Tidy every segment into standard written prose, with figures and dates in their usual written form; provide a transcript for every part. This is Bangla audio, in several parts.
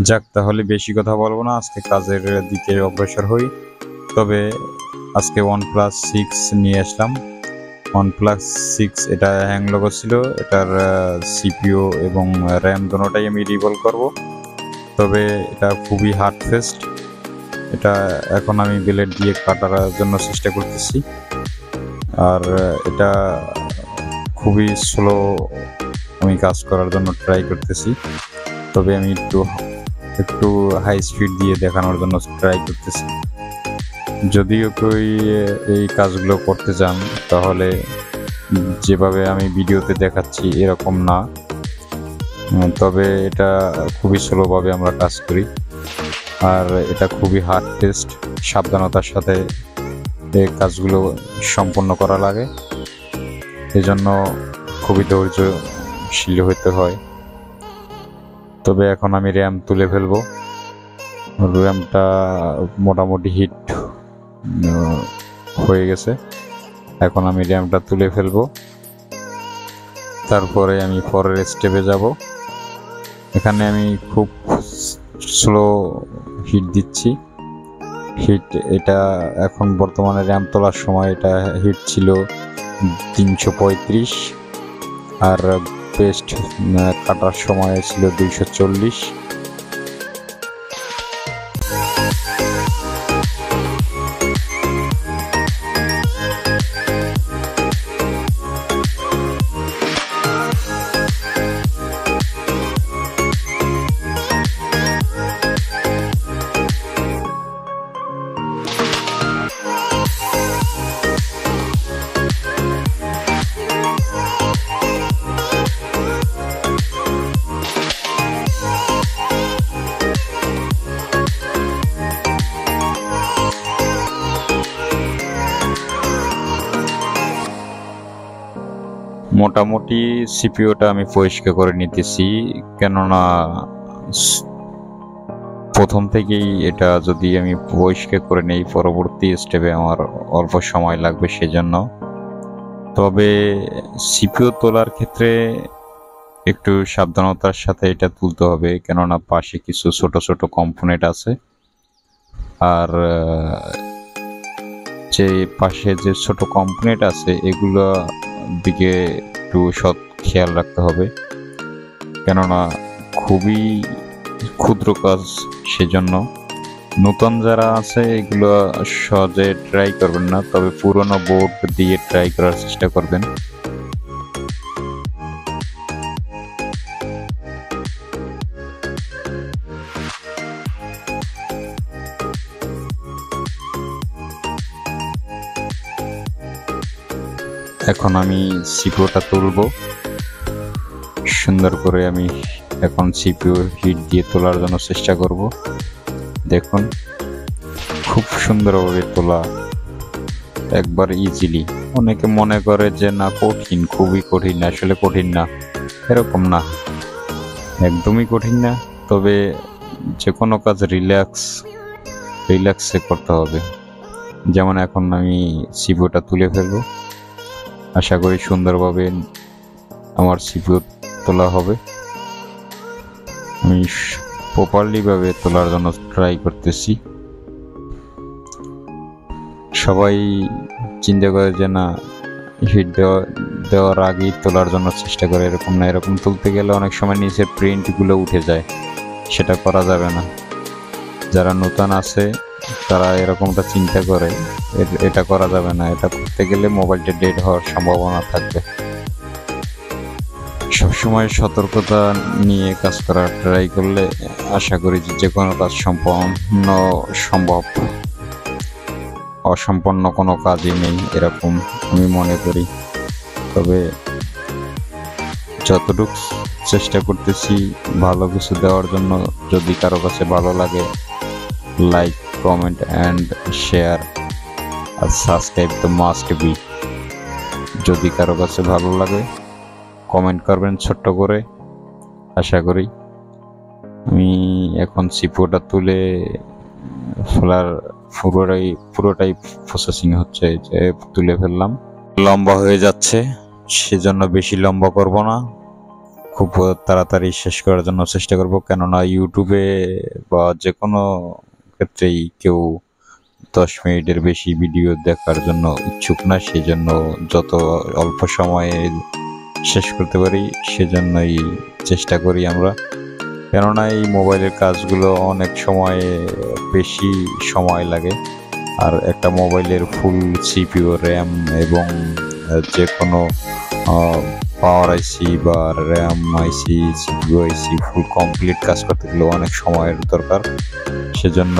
যাক, তাহলে বেশি কথা বলবো না, আজকে কাজের দিকে অগ্রসর হই। তবে আজকে OnePlus 6 নিয়ে আসলাম। OnePlus 6 এটা হ্যাং লগো ছিল। এটার সিপিইউ এবং র্যাম দুটোটাই আমি রিভল করব। তবে এটা খুবই হার্ড ফেস্ট। এটা এখন আমি ব্লেড দিয়ে কাটার জন্য চেষ্টা করতেছি। আর এটা খুবই স্লো আমি কাজ করার জন্য ট্রাই করতেছি। তবে আমি একটু হাই স্পিড দিয়ে দেখানোর জন্য ট্রাই করতেছি। যদিও কেউ এই কাজগুলো করতে চান তাহলে যেভাবে আমি ভিডিওতে দেখাচ্ছি এরকম না, তবে এটা খুবই স্লোভাবে আমরা কাজ করি। আর এটা খুবই হার্ড টেস্ট, সাবধানতার সাথে এই কাজগুলো সম্পন্ন করা লাগে, এজন্য খুবই ধৈর্যশীল হতে হয়। তবে এখন আমি র্যাম তুলে ফেলবো। র্যামটা মোটামুটি হিট হয়ে গেছে। এখন আমি র্যামটা তুলে ফেলবো, তারপরে আমি পরের স্টেপে যাব। এখানে আমি খুব স্লো হিট দিচ্ছি। এটা এখন বর্তমানে র্যাম তোলার সময় এটা হিট ছিল 335, আর পেস্ট কাটার সময় ছিল 240। মোটামুটি সিপিইউটা আমি পরিষ্কার করে নিতেছি, কেননা প্রথম থেকেই এটা যদি আমি পরিষ্কার করে নেই পরবর্তী স্টেপে আমার অল্প সময় লাগবে সেজন্য। তবে সিপিইউ তোলার ক্ষেত্রে একটু সাবধানতার সাথে এটা তুলতে হবে, কেননা পাশে কিছু ছোট ছোট কম্পোনেন্ট আছে। আর যে পাশে যে ছোট কম্পোনেন্ট আছে এগুলো দিকে একটু সৎ খেয়াল রাখতে হবে, কেননা খুবই ক্ষুদ্র কাজ, সেজন্য নতুন যারা আছে এগুলো সহজে ট্রাই করবেন না, তবে পুরনো বোর্ড দিয়ে ট্রাই করার চেষ্টা করবেন। এখন আমি সিপিইউটা তুলব সুন্দর করে। আমি এখন সিপিইউ হিট দিয়ে তোলার জন্য চেষ্টা করব। দেখুন, খুব সুন্দরভাবে তোলা, একবার ইজিলি। অনেকে মনে করে যে না কঠিন, খুবই কঠিন, আসলে কঠিন না, এরকম না, একদমই কঠিন না। তবে যে কোনো কাজ রিল্যাক্সে করতে হবে। যেমন এখন আমি সিপিইউটা তুলে ফেলবো, আশা করি সুন্দরভাবে আমার সিপিইউ তোলা হবে। আমি প্রপারলি ভাবে তোলার জন্য ট্রাই করতেছি। সবাই চিন্তা করে যে না হিট দেওয়ার আগেই তোলার জন্য চেষ্টা করে, এরকম না। এরকম তুলতে গেলে অনেক সময় নিচের প্রিন্টগুলো উঠে যায়, সেটা করা যাবে না। যারা নতুন আছে তারা এরকমটা চিন্তা করে, এটা করা যাবে না। এটা করতে গেলে মোবাইলটা ডেড হওয়ার সম্ভাবনা থাকবে। সবসময় সতর্কতা নিয়ে কাজ করার ট্রাই করলে আশা করি যে কোনো কাজ সম্পন্ন সম্ভব। অসম্পন্ন কোনো কাজই নেই এরকম আমি মনে করি। তবে যতটুকু চেষ্টা করতেছি ভালো কিছু দেওয়ার জন্য। যদি কারো কাছে ভালো লাগে, লাইক, কমেন্ট অ্যান্ড শেয়ার আর সাবস্ক্রাইব তো মাস্ট বি। যদি কারো কাছে ভালো লাগে কমেন্ট করবেন ছোট্ট করে, আশা করি। আমি এখন সিপিইউটা তুলে ফেলার পুরোটাই প্রসেসিং হচ্ছে, যে তুলে ফেললাম। লম্বা হয়ে যাচ্ছে, সেজন্য বেশি লম্বা করব না। খুব তাড়াতাড়ি শেষ করার জন্য চেষ্টা করব, কেননা ইউটিউবে বা যে কোনো ক্ষেত্রেই কেউ 10 মিনিটের বেশি ভিডিও দেখার জন্য ইচ্ছুক না। সেজন্য যত অল্প সময়ে শেষ করতে পারি সেজন্যই চেষ্টা করি আমরা, কেননা এই মোবাইলের কাজগুলো অনেক সময় বেশি সময় লাগে। আর একটা মোবাইলের ফুল সিপিইউ, র্যাম এবং যে কোনো পাওয়ার আইসি বা র্যাম আইসি, সিপিইউ আইসি ফুল কমপ্লিট কাজ করতে গেলে অনেক সময়ের দরকার। সেজন্য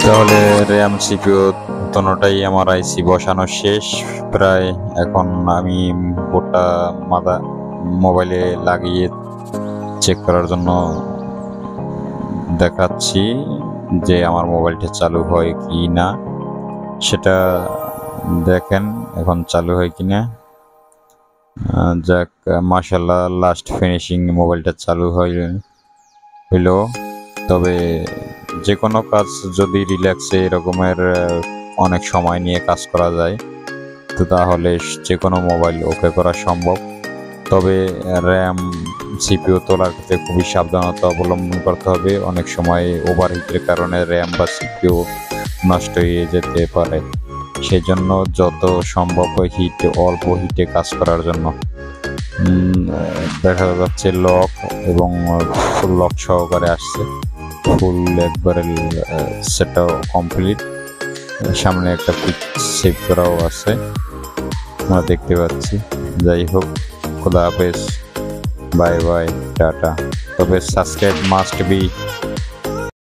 তাহলে র্যাম সিপিইউ দোনোটাই আমার আইসি বসানো শেষ প্রায়। এখন আমি বোর্ডটা মোবাইলে লাগিয়ে চেক করার জন্য দেখাচ্ছি যে আমার মোবাইলটা চালু হয় কি না সেটা দেখেন এখন চালু হয় কিনা। যাক, মাশাআল্লাহ লাস্ট ফিনিশিং মোবাইলটা চালু হইল। তবে যে কোনো কাজ যদি রিল্যাক্সে এরকমের অনেক সময় নিয়ে কাজ করা যায় তো তাহলে যে কোনো মোবাইল ওকে করা সম্ভব। তবে র্যাম সিপিইউ তোলার ক্ষেত্রে খুবই সাবধানতা অবলম্বন করতে হবে। অনেক সময় ওভারহিটের কারণে র্যাম বা সিপিইউ নষ্ট হয়ে যেতে পারে, সেই জন্য যত সম্ভব অল্প হিটে কাজ করার জন্য। দেখা যাচ্ছে লক এবং ফুল লক সহকারে আসছে, ফুল একবারে সেটাও কমপ্লিট। সামনে একটা পিক সেভ করাও আছে আমরা দেখতে পাচ্ছি। যাই হোক, খোদা হাফেজ, বাই বাই, টাটা। তবে সাবস্ক্রাইব মাস্ট বি।